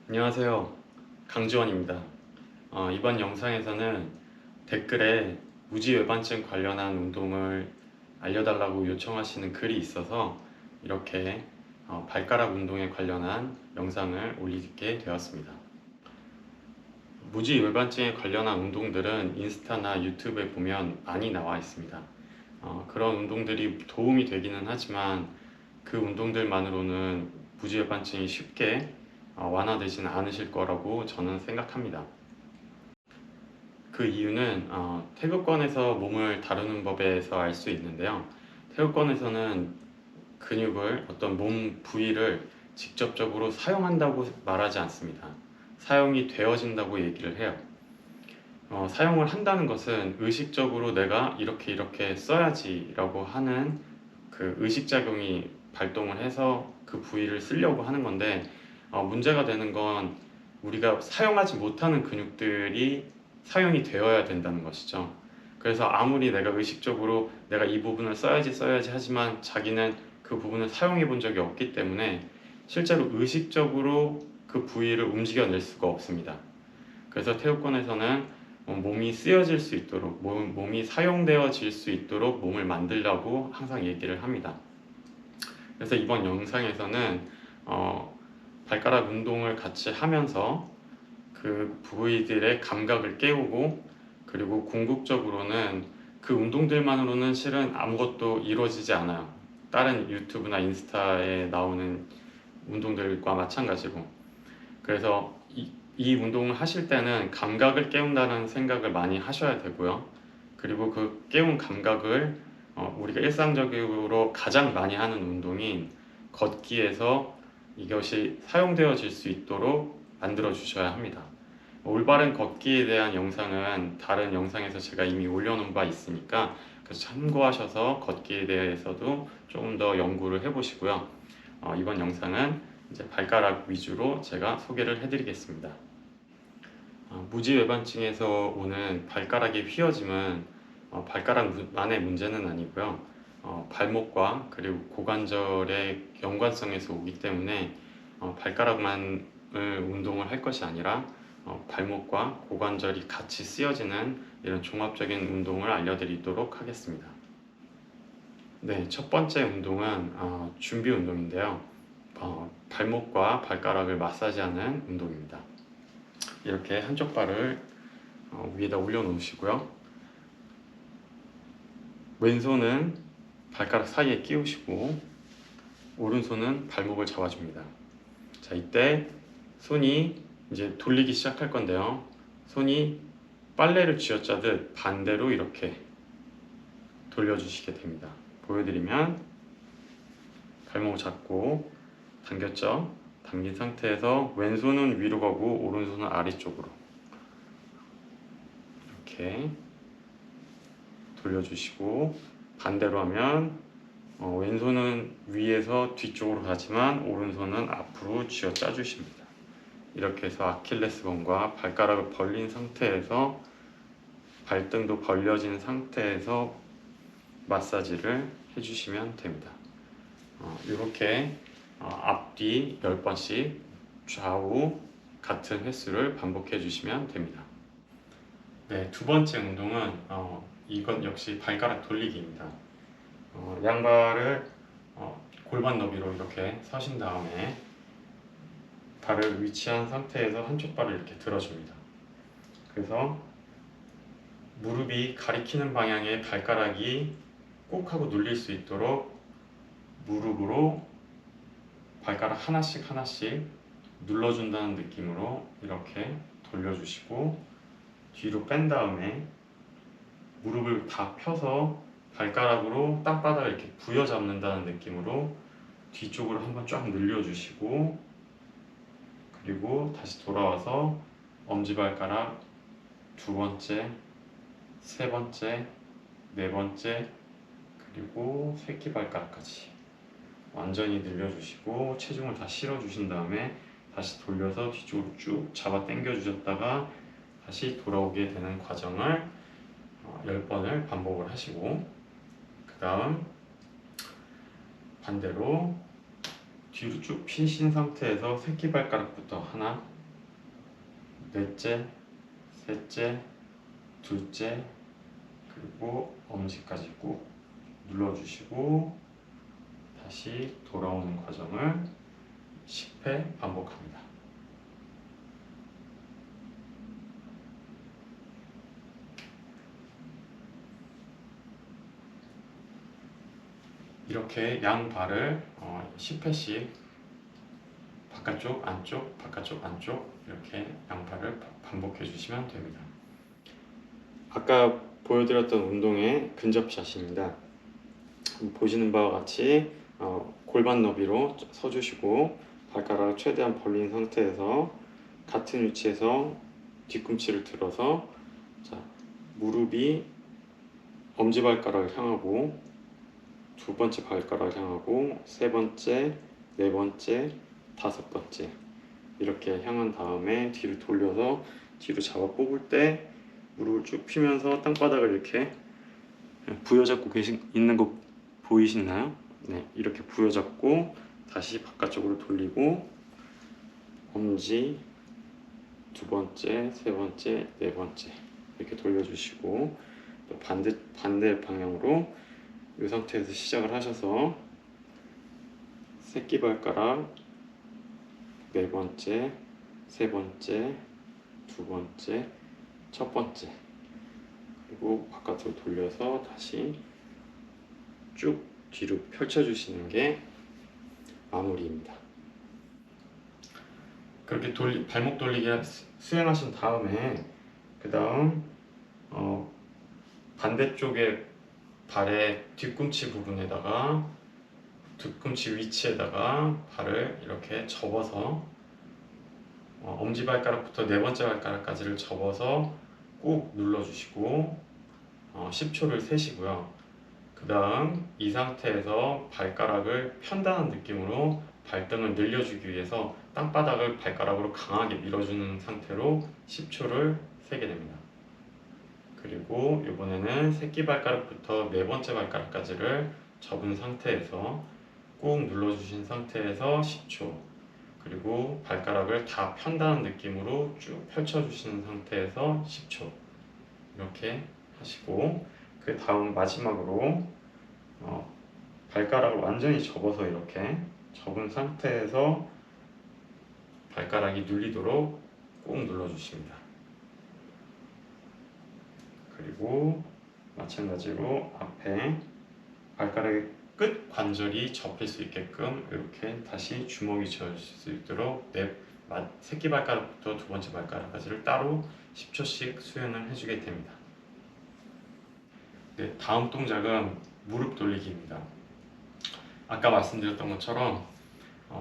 안녕하세요. 강지원입니다. 이번 영상에서는 댓글에 무지외반증 관련한 운동을 알려달라고 요청하시는 글이 있어서 이렇게 발가락 운동에 관련한 영상을 올리게 되었습니다. 무지외반증에 관련한 운동들은 인스타나 유튜브에 보면 많이 나와 있습니다. 그런 운동들이 도움이 되기는 하지만 그 운동들만으로는 무지외반증이 쉽게 완화되지는 않으실 거라고 저는 생각합니다. 그 이유는 태극권에서 몸을 다루는 법에서 알 수 있는데요. 태극권에서는 근육을 어떤 몸 부위를 직접적으로 사용한다고 말하지 않습니다. 사용이 되어진다고 얘기를 해요. 사용을 한다는 것은 의식적으로 내가 이렇게 써야지 라고 하는 그 의식작용이 발동을 해서 그 부위를 쓰려고 하는 건데, 문제가 되는 건 우리가 사용하지 못하는 근육들이 사용이 되어야 된다는 것이죠. 그래서 아무리 내가 의식적으로 내가 이 부분을 써야지 하지만 자기는 그 부분을 사용해 본 적이 없기 때문에 실제로 의식적으로 그 부위를 움직여낼 수가 없습니다. 그래서 태극권에서는 몸이 쓰여질 수 있도록, 몸이 사용되어질 수 있도록 몸을 만들라고 항상 얘기를 합니다. 그래서 이번 영상에서는 발가락 운동을 같이 하면서 그 부위들의 감각을 깨우고, 그리고 궁극적으로는 그 운동들만으로는 실은 아무것도 이루어지지 않아요. 다른 유튜브나 인스타에 나오는 운동들과 마찬가지로. 그래서 이 운동을 하실 때는 감각을 깨운다는 생각을 많이 하셔야 되고요. 그리고 그 깨운 감각을 우리가 일상적으로 가장 많이 하는 운동인 걷기에서 이것이 사용되어질 수 있도록 만들어 주셔야 합니다. 올바른 걷기에 대한 영상은 다른 영상에서 제가 이미 올려놓은 바 있으니까 그래서 참고하셔서 걷기에 대해서도 조금 더 연구를 해보시고요. 이번 영상은 이제 발가락 위주로 제가 소개를 해드리겠습니다. 무지외반증에서 오는 발가락의 휘어짐은 발가락만의 문제는 아니고요. 발목과 그리고 고관절의 연관성에서 오기 때문에 발가락만을 운동을 할 것이 아니라 발목과 고관절이 같이 쓰여지는 이런 종합적인 운동을 알려드리도록 하겠습니다. 네, 첫 번째 운동은 준비 운동인데요. 발목과 발가락을 마사지하는 운동입니다. 이렇게 한쪽 발을 위에다 올려 놓으시고요. 왼손은 발가락 사이에 끼우시고 오른손은 발목을 잡아줍니다. 자, 이때 손이 이제 돌리기 시작할 건데요. 손이 빨래를 쥐어짜듯 반대로 이렇게 돌려주시게 됩니다. 보여드리면 발목을 잡고 당겼죠? 당긴 상태에서 왼손은 위로 가고 오른손은 아래쪽으로 이렇게 돌려주시고, 반대로 하면 왼손은 위에서 뒤쪽으로 가지만 오른손은 앞으로 쥐어짜 주십니다. 이렇게 해서 아킬레스건과 발가락을 벌린 상태에서 발등도 벌려진 상태에서 마사지를 해주시면 됩니다. 이렇게 앞뒤 10번씩 좌우 같은 횟수를 반복해 주시면 됩니다. 네, 두 번째 운동은 이건 역시 발가락 돌리기입니다. 양발을 골반 너비로 이렇게 서신 다음에 발을 위치한 상태에서 한쪽 발을 이렇게 들어줍니다. 그래서 무릎이 가리키는 방향에 발가락이 꼭 하고 눌릴 수 있도록 무릎으로 발가락 하나씩 눌러준다는 느낌으로 이렇게 돌려주시고, 뒤로 뺀 다음에 무릎을 다 펴서 발가락으로 땅바닥을 이렇게 부여잡는다는 느낌으로 뒤쪽으로 한번 쫙 늘려주시고, 그리고 다시 돌아와서 엄지발가락 두 번째, 세 번째, 네 번째, 그리고 새끼발가락까지 완전히 늘려주시고 체중을 다 실어주신 다음에 다시 돌려서 뒤쪽으로 쭉 잡아 당겨 주셨다가 다시 돌아오게 되는 과정을 10번을 반복을 하시고, 그 다음 반대로 뒤로 쭉 펴신 상태에서 새끼발가락부터 하나, 넷째, 셋째, 둘째, 그리고 엄지까지 꾹 눌러주시고 다시 돌아오는 과정을 10회 반복합니다. 이렇게 양발을 10회씩 바깥쪽, 안쪽, 바깥쪽, 안쪽 이렇게 양발을 반복해 주시면 됩니다. 아까 보여드렸던 운동의 근접샷입니다. 보시는 바와 같이 골반 너비로 서주시고 발가락을 최대한 벌린 상태에서 같은 위치에서 뒤꿈치를 들어서 무릎이 엄지발가락을 향하고 두 번째 발가락을 향하고 세 번째, 네 번째, 다섯 번째 이렇게 향한 다음에 뒤로 돌려서 뒤로 잡아 뽑을 때 무릎을 쭉 펴면서 땅바닥을 이렇게 부여잡고 있는 거 보이시나요? 네, 이렇게 부여잡고 다시 바깥쪽으로 돌리고 엄지 두 번째, 세 번째, 네 번째 이렇게 돌려주시고 또 반대 방향으로 이 상태에서 시작을 하셔서 새끼발가락 네 번째, 세 번째, 두 번째, 첫 번째 그리고 바깥으로 돌려서 다시 쭉 뒤로 펼쳐주시는 게 마무리입니다. 그렇게 발목 돌리기 수행하신 다음에 그 다음 반대쪽에 발의 뒤꿈치 부분에다가 뒤꿈치 위치에다가 발을 이렇게 접어서 엄지발가락부터 네 번째 발가락까지를 접어서 꾹 눌러주시고 10초를 세시고요. 그 다음 이 상태에서 발가락을 편다는 느낌으로 발등을 늘려주기 위해서 땅바닥을 발가락으로 강하게 밀어주는 상태로 10초를 세게 됩니다. 그리고 이번에는 새끼발가락부터 네 번째 발가락까지를 접은 상태에서 꾹 눌러주신 상태에서 10초 그리고 발가락을 다 편다는 느낌으로 쭉 펼쳐주시는 상태에서 10초 이렇게 하시고 그 다음 마지막으로 발가락을 완전히 접어서 이렇게 접은 상태에서 발가락이 눌리도록 꾹 눌러주십니다. 그리고 마찬가지로 앞에 발가락의 끝 관절이 접힐 수 있게끔 이렇게 다시 주먹이 쥐어질 수 있도록 새끼발가락부터 두 번째 발가락까지를 따로 10초씩 수행을 해주게 됩니다. 네, 다음 동작은 무릎 돌리기입니다. 아까 말씀드렸던 것처럼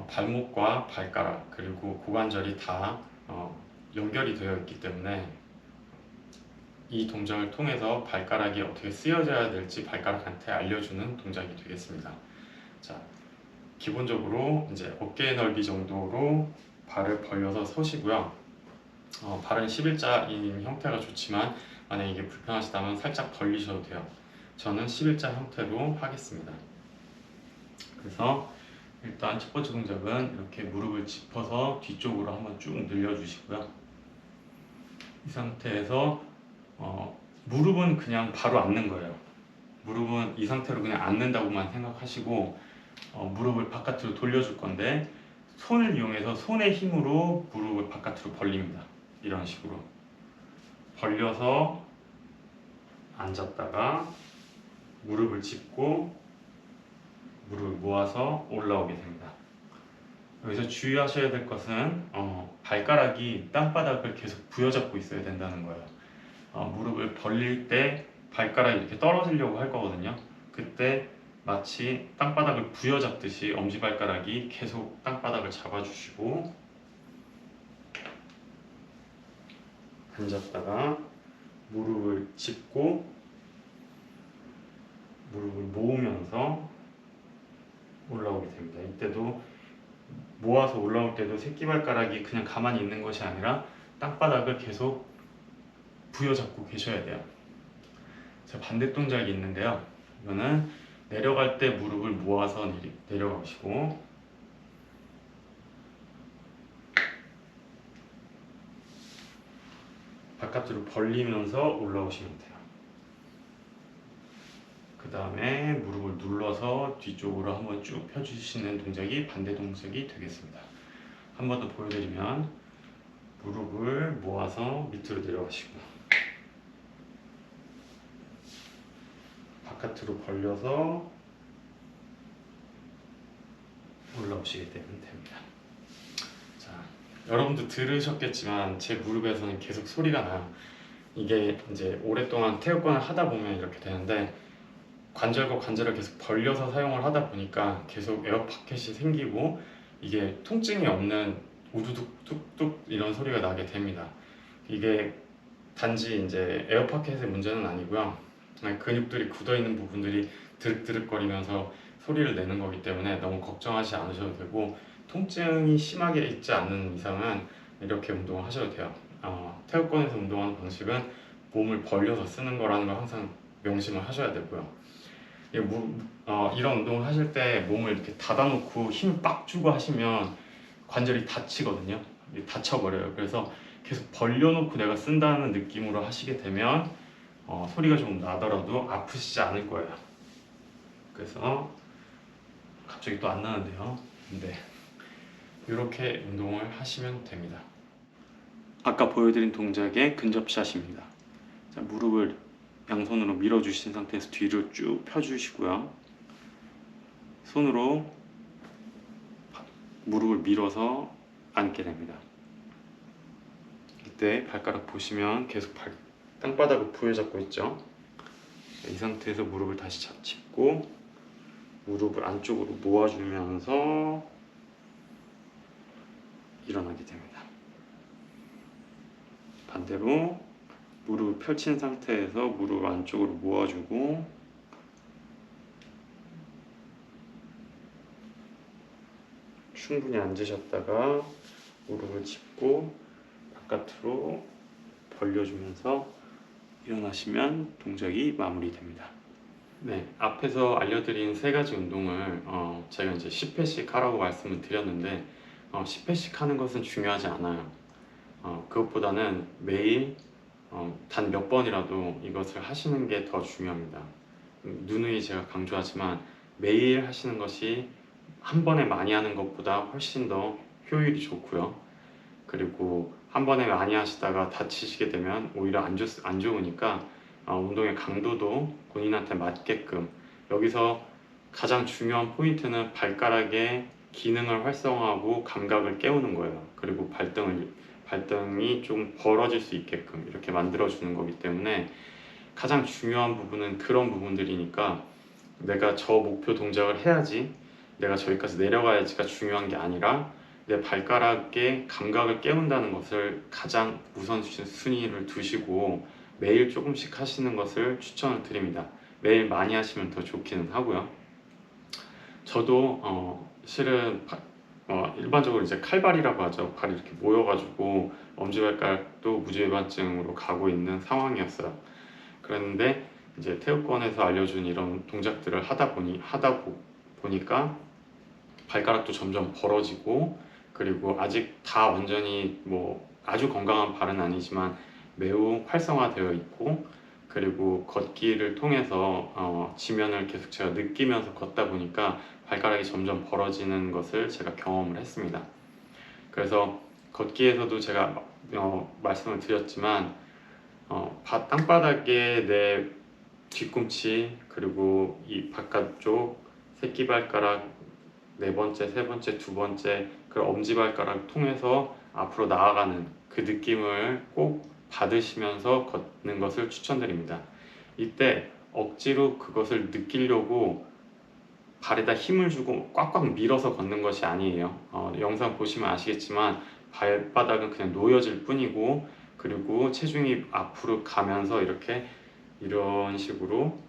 발목과 발가락 그리고 고관절이 다 연결이 되어 있기 때문에 이 동작을 통해서 발가락이 어떻게 쓰여져야 될지 발가락한테 알려주는 동작이 되겠습니다. 자, 기본적으로 이제 어깨 넓이 정도로 발을 벌려서 서시고요. 발은 11자인 형태가 좋지만 만약 이게 불편하시다면 살짝 벌리셔도 돼요. 저는 11자 형태로 하겠습니다. 그래서 일단 첫 번째 동작은 이렇게 무릎을 짚어서 뒤쪽으로 한번 쭉 늘려주시고요. 이 상태에서 무릎은 그냥 바로 앉는 거예요. 무릎은 이 상태로 그냥 앉는다고만 생각하시고 무릎을 바깥으로 돌려줄 건데 손을 이용해서 손의 힘으로 무릎을 바깥으로 벌립니다. 이런 식으로 벌려서 앉았다가 무릎을 짚고 무릎을 모아서 올라오게 됩니다. 여기서 주의하셔야 될 것은 발가락이 땅바닥을 계속 부여잡고 있어야 된다는 거예요. 무릎을 벌릴 때 발가락이 이렇게 떨어지려고 할 거거든요. 그때 마치 땅바닥을 부여잡듯이 엄지발가락이 계속 땅바닥을 잡아주시고 앉았다가 무릎을 짚고 무릎을 모으면서 올라오게 됩니다. 이때도 모아서 올라올 때도 새끼발가락이 그냥 가만히 있는 것이 아니라 땅바닥을 계속 부여잡고 계셔야 돼요. 자, 반대 동작이 있는데요. 이거는 내려갈 때 무릎을 모아서 내려가시고 바깥으로 벌리면서 올라오시면 돼요. 그 다음에 무릎을 눌러서 뒤쪽으로 한번 쭉 펴주시는 동작이 반대 동작이 되겠습니다. 한 번 더 보여드리면 무릎을 모아서 밑으로 내려가시고 바깥으로 벌려서 올라오시게 되면 됩니다. 자, 여러분도 들으셨겠지만 제 무릎에서는 계속 소리가 나요. 이게 이제 오랫동안 태극권을 하다 보면 이렇게 되는데 관절과 관절을 계속 벌려서 사용을 하다 보니까 계속 에어파켓이 생기고 이게 통증이 없는 우두둑 뚝뚝 이런 소리가 나게 됩니다. 이게 단지 이제 에어파켓의 문제는 아니고요. 근육들이 굳어있는 부분들이 드륵드륵거리면서 소리를 내는 거기 때문에 너무 걱정하지 않으셔도 되고, 통증이 심하게 있지 않는 이상은 이렇게 운동을 하셔도 돼요. 태극권에서 운동하는 방식은 몸을 벌려서 쓰는 거라는 걸 항상 명심을 하셔야 되고요. 이런 운동을 하실 때 몸을 이렇게 닫아놓고 힘을 빡 주고 하시면 관절이 다치거든요. 다쳐버려요. 그래서 계속 벌려놓고 내가 쓴다는 느낌으로 하시게 되면 소리가 좀 나더라도 아프시지 않을 거예요. 그래서 갑자기 또 안 나는데요. 네, 이렇게 운동을 하시면 됩니다. 아까 보여드린 동작의 근접샷입니다. 자, 무릎을 양손으로 밀어주신 상태에서 뒤로 쭉 펴주시고요. 손으로 무릎을 밀어서 앉게 됩니다. 이때 발가락 보시면 계속 땅바닥을 부여잡고 있죠. 이 상태에서 무릎을 다시 짚고 무릎을 안쪽으로 모아주면서 일어나게 됩니다. 반대로 무릎을 펼친 상태에서 무릎을 안쪽으로 모아주고 충분히 앉으셨다가 무릎을 짚고 바깥으로 벌려주면서 일어나시면 동작이 마무리됩니다. 네, 앞에서 알려드린 세 가지 운동을 제가 이제 10회씩 하라고 말씀을 드렸는데 10회씩 하는 것은 중요하지 않아요. 그것보다는 매일 단 몇 번이라도 이것을 하시는 게 더 중요합니다. 누누이 제가 강조하지만 매일 하시는 것이 한 번에 많이 하는 것보다 훨씬 더 효율이 좋고요. 그리고 한 번에 많이 하시다가 다치시게 되면 오히려 안 좋으니까 운동의 강도도 본인한테 맞게끔, 여기서 가장 중요한 포인트는 발가락의 기능을 활성화하고 감각을 깨우는 거예요. 그리고 발등이 좀 벌어질 수 있게끔 이렇게 만들어주는 거기 때문에 가장 중요한 부분은 그런 부분들이니까 내가 저 목표 동작을 해야지, 내가 저기까지 내려가야지가 중요한 게 아니라 내 발가락의 감각을 깨운다는 것을 가장 우선순위를 두시고 매일 조금씩 하시는 것을 추천을 드립니다. 매일 많이 하시면 더 좋기는 하고요. 저도 실은 일반적으로 이제 칼발이라고 하죠. 발이 이렇게 모여가지고 엄지발가락도 무지외반증으로 가고 있는 상황이었어요. 그랬는데 이제 태극권에서 알려준 이런 동작들을 하다 보니까 발가락도 점점 벌어지고, 그리고 아직 다 완전히 아주 건강한 발은 아니지만 매우 활성화되어 있고, 그리고 걷기를 통해서 지면을 계속 제가 느끼면서 걷다 보니까 발가락이 점점 벌어지는 것을 제가 경험을 했습니다. 그래서 걷기에서도 제가 말씀을 드렸지만 땅바닥에 내 뒤꿈치, 그리고 이 바깥쪽 새끼발가락 네 번째, 세 번째, 두 번째 그 엄지발가락 통해서 앞으로 나아가는 그 느낌을 꼭 받으시면서 걷는 것을 추천드립니다. 이때 억지로 그것을 느끼려고 발에다 힘을 주고 꽉꽉 밀어서 걷는 것이 아니에요. 영상 보시면 아시겠지만 발바닥은 그냥 놓여질 뿐이고, 그리고 체중이 앞으로 가면서 이런 식으로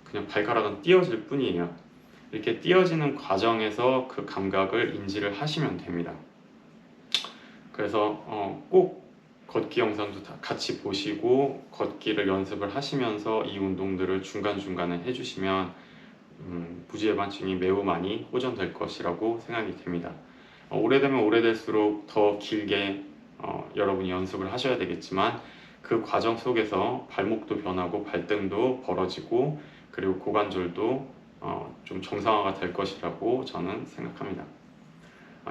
그냥 발가락은 띄어질 뿐이에요. 이렇게 띄어지는 과정에서 그 감각을 인지를 하시면 됩니다. 그래서 꼭 걷기 영상도 다 같이 보시고 걷기를 연습을 하시면서 이 운동들을 중간중간에 해주시면 무지외반증이 매우 많이 호전될 것이라고 생각이 됩니다. 오래되면 오래될수록 더 길게 여러분이 연습을 하셔야 되겠지만 그 과정 속에서 발목도 변하고 발등도 벌어지고 그리고 고관절도 좀 정상화가 될 것이라고 저는 생각합니다.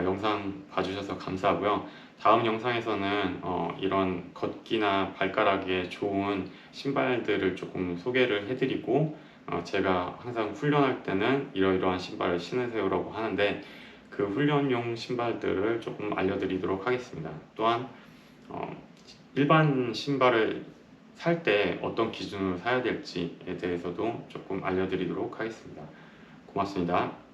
영상 봐주셔서 감사하고요. 다음 영상에서는 이런 걷기나 발가락에 좋은 신발들을 조금 소개를 해드리고 제가 항상 훈련할 때는 이러이러한 신발을 신으세요라고 하는데 그 훈련용 신발들을 조금 알려드리도록 하겠습니다. 또한 일반 신발을 살 때 어떤 기준으로 사야 될지에 대해서도 조금 알려드리도록 하겠습니다. 고맙습니다.